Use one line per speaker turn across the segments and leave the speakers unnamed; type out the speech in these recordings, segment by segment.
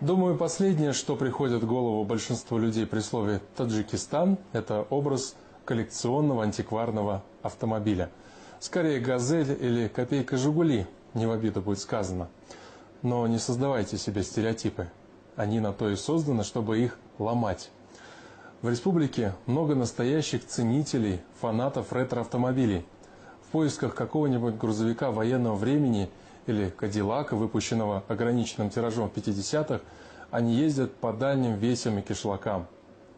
Думаю, последнее, что приходит в голову большинству людей при слове «Таджикистан», это образ коллекционного антикварного автомобиля. Скорее «Газель» или «Копейка Жигули», не в обиду будет сказано. Но не создавайте себе стереотипы. Они на то и созданы, чтобы их ломать. В республике много настоящих ценителей, фанатов ретро-автомобилей. В поисках какого-нибудь грузовика военного времени или Кадиллака, выпущенного ограниченным тиражом в 50-х, они ездят по дальним весям и кишлакам.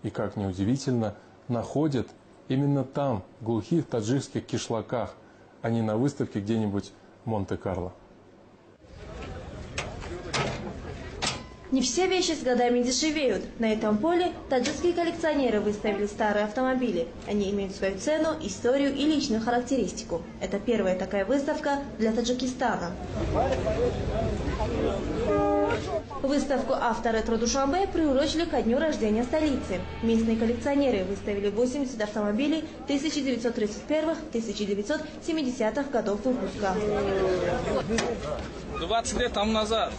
И, как ни удивительно, находят именно там, в глухих таджикских кишлаках, а не на выставке где-нибудь в Монте-Карло.
Не все вещи с годами дешевеют. На этом поле таджикские коллекционеры выставили старые автомобили. Они имеют свою цену, историю и личную характеристику. Это первая такая выставка для Таджикистана. Выставку «Авторетро Душанбе» приурочили ко дню рождения столицы. Местные коллекционеры выставили 80 автомобилей 1931-1970-х годов выпуска.
20 лет тому назад.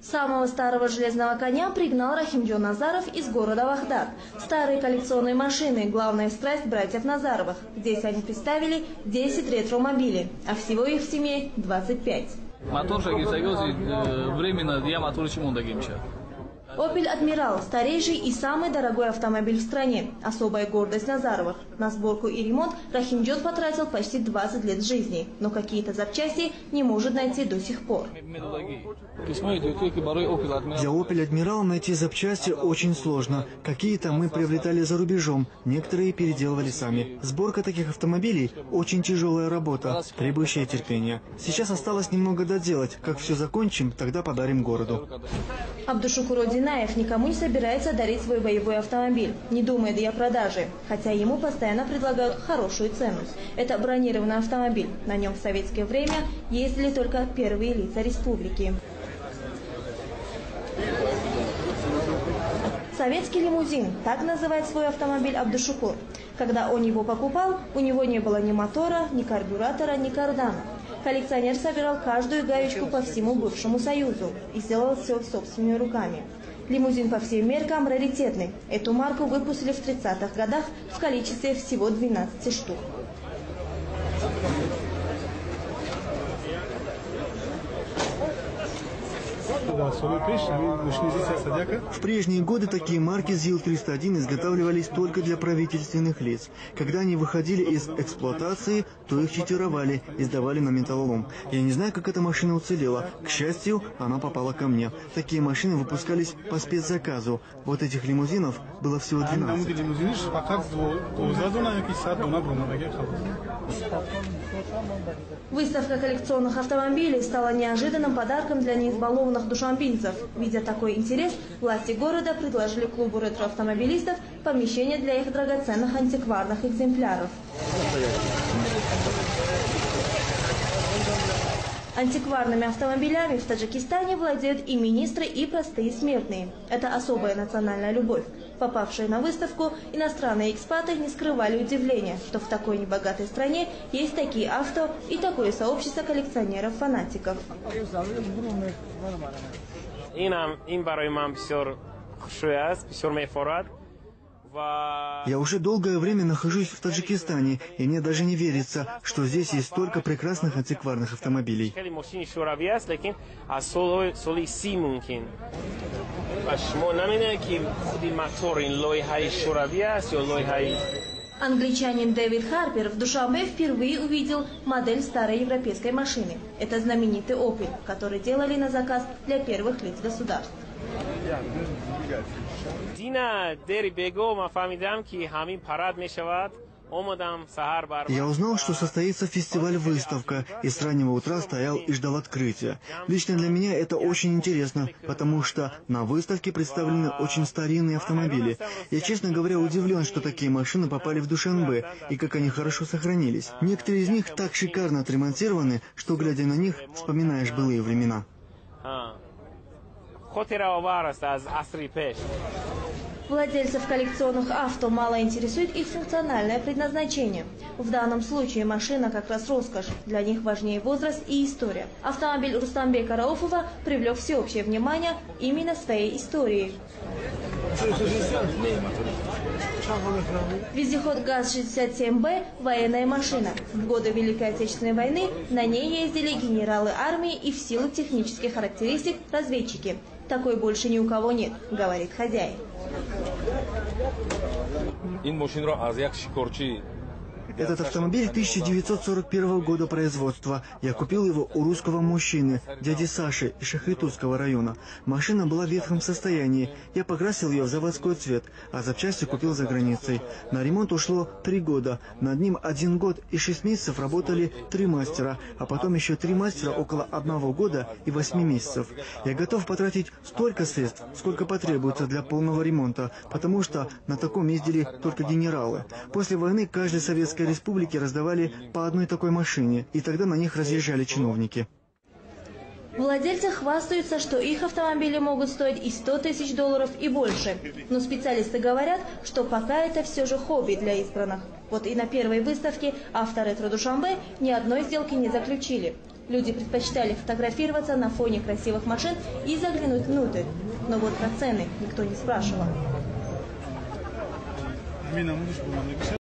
Самого старого железного коня пригнал Рахимджон Назаров из города Вахдат. Старые коллекционные машины – главная страсть братьев Назаровых. Здесь они представили 10 ретромобилей, а всего их в семье 25.
Мотор временно я мотор чемондагимча.
«Опель Адмирал» – старейший и самый дорогой автомобиль в стране. Особая гордость Назаровых. На сборку и ремонт Рахимджон потратил почти 20 лет жизни. Но какие-то запчасти не может найти до сих пор.
Для «Опель Адмирал» найти запчасти очень сложно. Какие-то мы приобретали за рубежом, некоторые переделывали сами. Сборка таких автомобилей – очень тяжелая работа, требующая терпения. Сейчас осталось немного доделать. Как все закончим, тогда подарим городу.
Абдушукур Одинаев никому не собирается дарить свой боевой автомобиль, не думает и о продаже, хотя ему постоянно предлагают хорошую цену. Это бронированный автомобиль. На нем в советское время ездили только первые лица республики. Советский лимузин – так называет свой автомобиль Абдушукур. Когда он его покупал, у него не было ни мотора, ни карбюратора, ни кардана. Коллекционер собирал каждую гаечку по всему бывшему Союзу и сделал все собственными руками. Лимузин по всем меркам раритетный. Эту марку выпустили в 30-х годах в количестве всего 12 штук.
В прежние годы такие марки ЗИЛ-301 изготавливались только для правительственных лиц. Когда они выходили из эксплуатации, то их читировали и сдавали на металлолом. Я не знаю, как эта машина уцелела. К счастью, она попала ко мне. Такие машины выпускались по спецзаказу. Вот этих лимузинов было всего 12.
Выставка коллекционных автомобилей стала неожиданным подарком для неизбалованных душанбинцев. Видя такой интерес, власти города предложили клубу ретроавтомобилистов помещение для их драгоценных антикварных экземпляров. Антикварными автомобилями в Таджикистане владеют и министры, и простые смертные. Это особая национальная любовь. Попавшие на выставку, иностранные экспаты не скрывали удивления, что в такой небогатой стране есть такие авто и такое сообщество коллекционеров-фанатиков.
Я уже долгое время нахожусь в Таджикистане, и мне даже не верится, что здесь есть столько прекрасных антикварных автомобилей.
Англичанин Дэвид Харпер в Душанбе впервые увидел модель старой европейской машины. Это знаменитый Opel, который делали на заказ для первых лиц государств.
Я узнал, что состоится фестиваль-выставка, и с раннего утра стоял и ждал открытия. Лично для меня это очень интересно, потому что на выставке представлены очень старинные автомобили. Я, честно говоря, удивлен, что такие машины попали в Душанбе, и как они хорошо сохранились. Некоторые из них так шикарно отремонтированы, что, глядя на них, вспоминаешь былые времена.
Владельцев коллекционных авто мало интересует их функциональное предназначение. В данном случае машина как раз роскошь. Для них важнее возраст и история. Автомобиль Рустамбека Рауфова привлек всеобщее внимание именно своей историей. Вездеход ГАЗ-67Б – военная машина. В годы Великой Отечественной войны на ней ездили генералы армии и в силу технических характеристик разведчики. Такой больше ни у кого нет, говорит хозяин.
Этот автомобиль 1941 года производства. Я купил его у русского мужчины, дяди Саши из Шахритутского района. Машина была в ветхом состоянии. Я покрасил ее в заводской цвет, а запчасти купил за границей. На ремонт ушло 3 года. Над ним 1 год и 6 месяцев работали 3 мастера, а потом еще 3 мастера около 1 года и 8 месяцев. Я готов потратить столько средств, сколько потребуется для полного ремонта, потому что на таком ездили только генералы. После войны каждой советской республики раздавали по одной такой машине, и тогда на них разъезжали чиновники.
Владельцы хвастаются, что их автомобили могут стоить и $100 000 и больше. Но специалисты говорят, что пока это все же хобби для избранных. Вот и на первой выставке «Авторетро Душанбе» ни одной сделки не заключили. Люди предпочитали фотографироваться на фоне красивых машин и заглянуть внутрь. Но вот про цены никто не спрашивал.